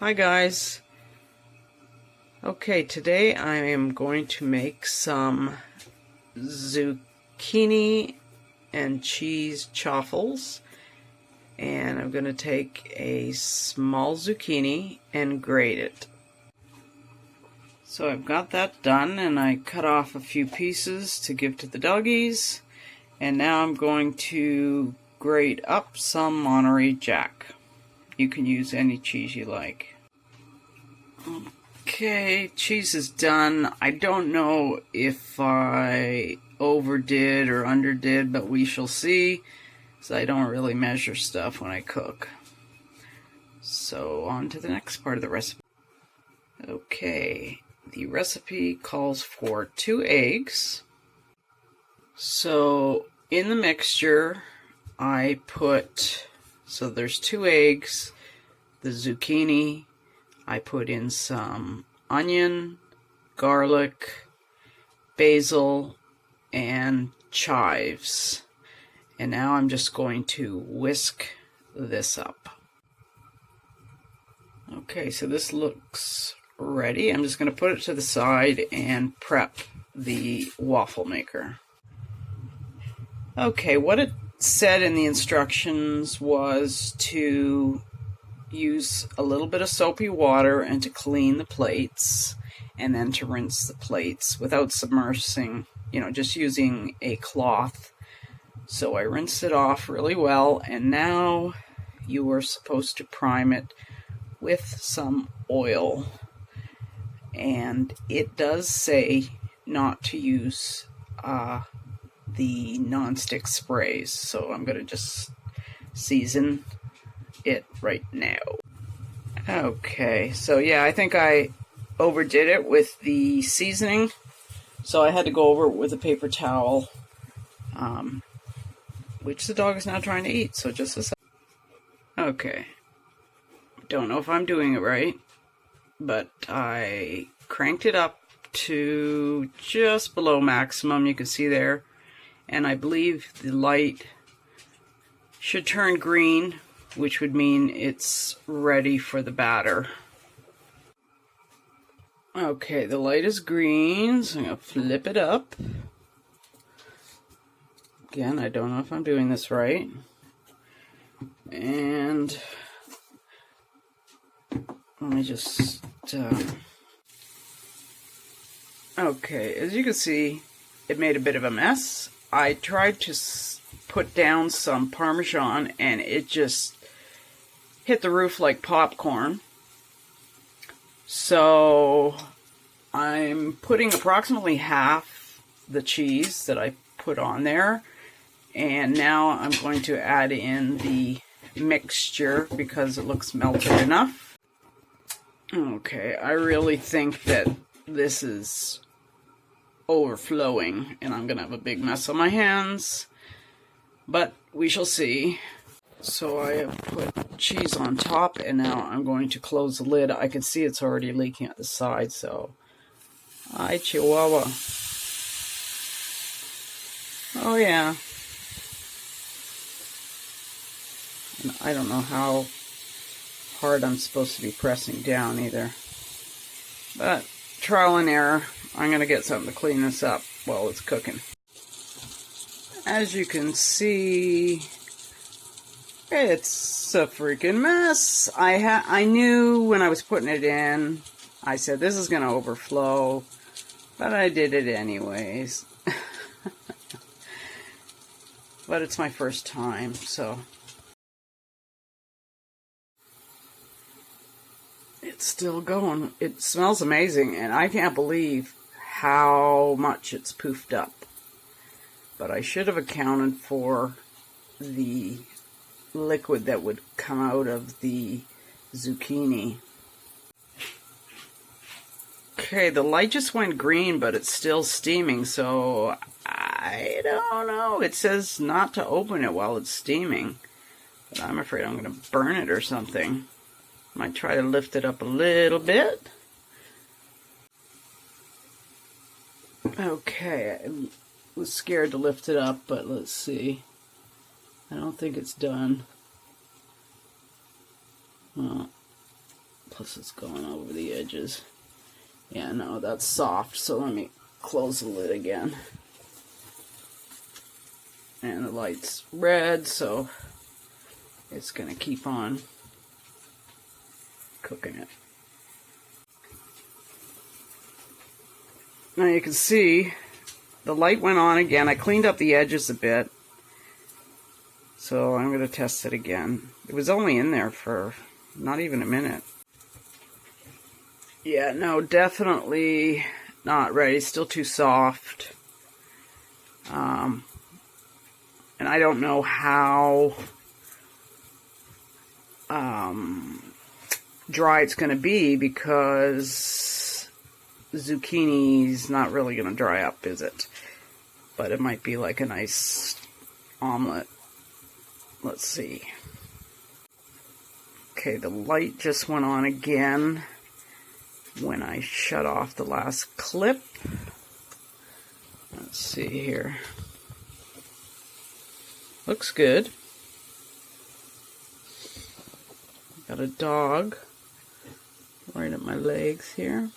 Hi guys. Okay, today I am going to make some zucchini and cheese chaffles, and I'm going to take a small zucchini and grate it. So I've got that done, and I cut off a few pieces to give to the doggies, and now I'm going to grate up some Monterey Jack. You can use any cheese you like. Okay, cheese is done. I don't know if I overdid or underdid, but we shall see, because I don't really measure stuff when I cook. So on to the next part of the recipe. Okay, the recipe calls for 2 eggs. So in the mixture I put, so there's 2 eggs, the zucchini, I put in some onion, garlic, basil, and chives. And now I'm just going to whisk this up. Okay, so this looks ready. I'm just going to put it to the side and prep the waffle maker. Okay, what it said in the instructions was to use a little bit of soapy water and to clean the plates, and then to rinse the plates without submersing, just using a cloth. So I rinsed it off really well, and now you are supposed to prime it with some oil. And it does say not to use the non-stick sprays, so I'm going to just season it right now. Okay, so yeah, I think I overdid it with the seasoning, so I had to go over it with a paper towel, which the dog is now trying to eat, so just a second. Okay, don't know if I'm doing it right, but I cranked it up to just below maximum, you can see there, and I believe the light should turn green, which would mean it's ready for the batter. Okay, the light is green, so I'm going to flip it up. Again, I don't know if I'm doing this right. And let me just... Okay, as you can see, it made a bit of a mess. I tried to put down some parmesan, and it just hit the roof like popcorn. So I'm putting approximately half the cheese that I put on there, and now I'm going to add in the mixture because it looks melted enough. Okay, I really think that this is overflowing and I'm gonna have a big mess on my hands, but we shall see. So I have put cheese on top, and now I'm going to close the lid. I can see it's already leaking at the side, so... Hi, Chihuahua. Oh, yeah. And I don't know how hard I'm supposed to be pressing down either. But, trial and error. I'm going to get something to clean this up while it's cooking. As you can see... it's a freaking mess. I knew when I was putting it in, I said this is going to overflow, but I did it anyways. But it's my first time, so. It's still going. It smells amazing, and I can't believe how much it's poofed up. But I should have accounted for the liquid that would come out of the zucchini. Okay, the light just went green, but it's still steaming, so I don't know. It says not to open it while it's steaming, but I'm afraid I'm going to burn it or something. Might try to lift it up a little bit. Okay, I was scared to lift it up, but let's see. I don't think it's done. Well, Plus it's going over the edges. Yeah, no, that's soft, so let me close the lid again. And the light's red, so it's going to keep on cooking it. Now you can see the light went on again. I cleaned up the edges a bit, so I'm going to test it again. It was only in there for not even a minute. Yeah, no, definitely not ready. Still too soft. And I don't know how dry it's going to be, because zucchini's not really going to dry up, is it? But it might be like a nice omelet. Let's see. Okay, the light just went on again when I shut off the last clip. Let's see here. Looks good. Got a dog right at my legs here.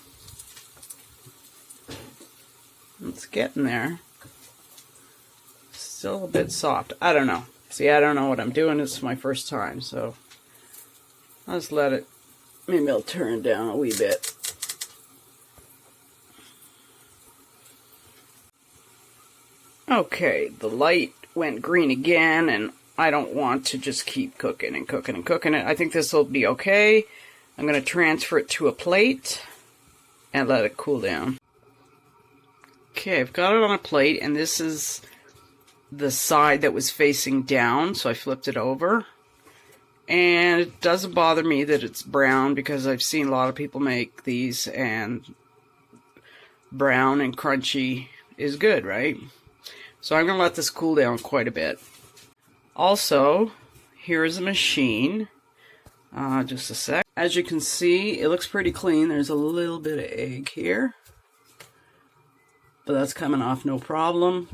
It's getting there. Still a bit soft. I don't know. See, I don't know what I'm doing. It's my first time, so I'll just let it. Maybe I'll turn it down a wee bit. Okay, the light went green again, and I don't want to just keep cooking and cooking and cooking it. I think this will be okay. I'm going to transfer it to a plate and let it cool down. Okay, I've got it on a plate, and this is the side that was facing down, so I flipped it over. And it doesn't bother me that it's brown, because I've seen a lot of people make these, and brown and crunchy is good, right? So I'm going to let this cool down quite a bit. Also, here is a machine. Just a sec. As you can see, it looks pretty clean. There's a little bit of egg here, but that's coming off no problem.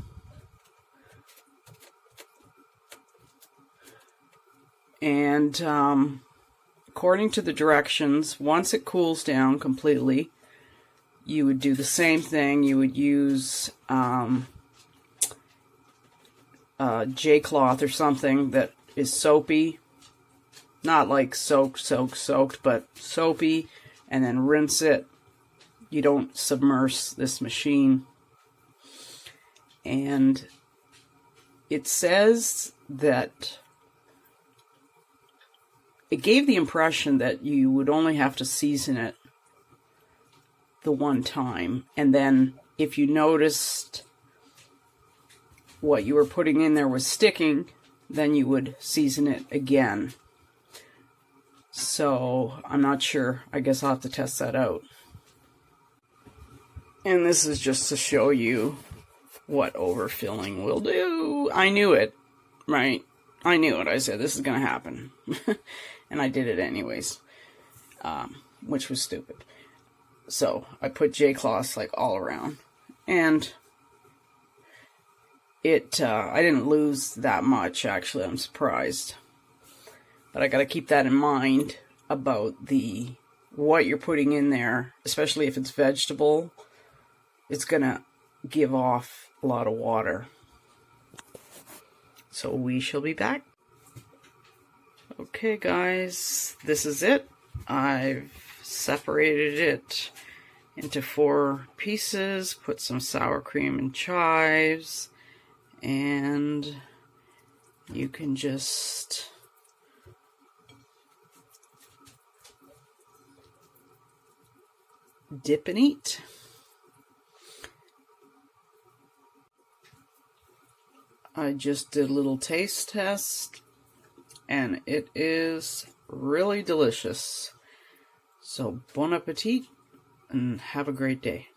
And according to the directions, once it cools down completely, you would do the same thing. You would use J-cloth or something that is soapy, not like soaked, but soapy, and then rinse it. You don't submerge this machine. And it says that it gave the impression that you would only have to season it the one time, and then if you noticed what you were putting in there was sticking, then you would season it again. So I'm not sure. I guess I'll have to test that out. And this is just to show you what overfilling will do. I knew it, right? I knew it. I said this is going to happen. And I did it anyways, which was stupid. So I put J-cloths like all around, and I didn't lose that much, actually. I'm surprised. But I got to keep that in mind about what you're putting in there, especially if it's vegetable. It's going to give off a lot of water. So we shall be back. Okay, guys, this is it. I've separated it into 4 pieces, put some sour cream and chives, and you can just dip and eat. I just did a little taste test, and it is really delicious. So bon appetit, and have a great day.